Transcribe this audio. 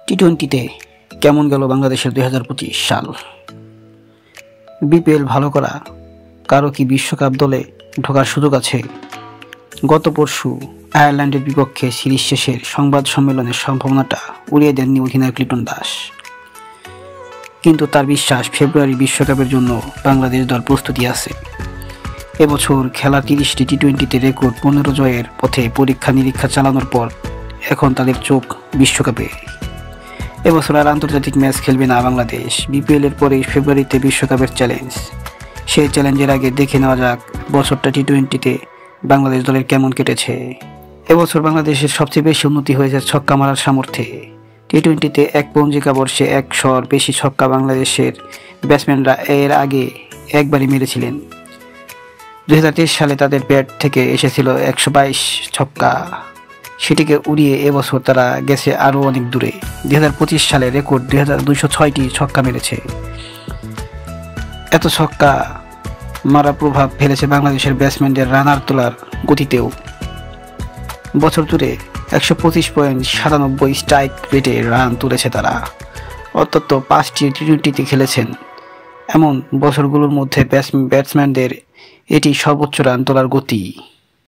টি-20তে কেমন গেল বাংলাদেশের 2025 সাল? বিপিএল ভালো করা কারো কি বিশ্বকাপ দলে ঢোকার সুযোগ আছে? গত পরশু আয়ারল্যান্ডের বিপক্ষে সিরিজ শেষের সংবাদ সম্মেলনের সম্ভাবনাটা উড়িয়ে দেননি অধিনায়ক লিটন দাস। কিন্তু তার বিশ্বাস, ফেব্রুয়ারি বিশ্বকাপের জন্য বাংলাদেশ দল প্রস্তুতি আছে। এবছর খেলা 30টি টি-20তে রেকর্ড 15 জয়ের পথে পরীক্ষা নিরীক্ষা চালানোর পর এখন তাদের চোখ বিশ্বকাপে। এবছর আর আন্তর্জাতিক ম্যাচ খেলবে না বাংলাদেশ। বিপিএলের পরেই ফেব্রুয়ারিতে বিশ্বকাপের চ্যালেঞ্জ। সেই চ্যালেঞ্জের আগে দেখে নেওয়া যাক বছরটা টি-20তে বাংলাদেশ দলের কেমন কেটেছে। এবছর বাংলাদেশের সবচেয়ে বেশি উন্নতি হয়েছে ছক্কা মারার সামর্থ্যে। টি-20তে এক পঞ্জিকা বর্ষে 100-র বেশি ছক্কা বাংলাদেশের ব্যাটসম্যানরা এর আগে একবারই মেরেছিলেন। 2023 সালে তাদের ব্যাট থেকে এসেছিল 122 ছক্কা। সেটিকে উড়িয়ে এবছর তারা গেছে আরও অনেক দূরে। 2025 সালে রেকর্ড 2206টি ছক্কা মেরেছে। এত ছক্কা মারা প্রভাব ফেলেছে বাংলাদেশের ব্যাটসম্যানদের রানার তোলার গতিতেও। বছর জুড়ে 125.97 স্ট্রাইক রেটে রান তুলেছে তারা। অন্তত 5টি টি-20তে খেলেছেন। এমন বছরগুলোর মধ্যে ব্যাটসম্যানদের এটি সর্বোচ্চ রান তোলার গতি।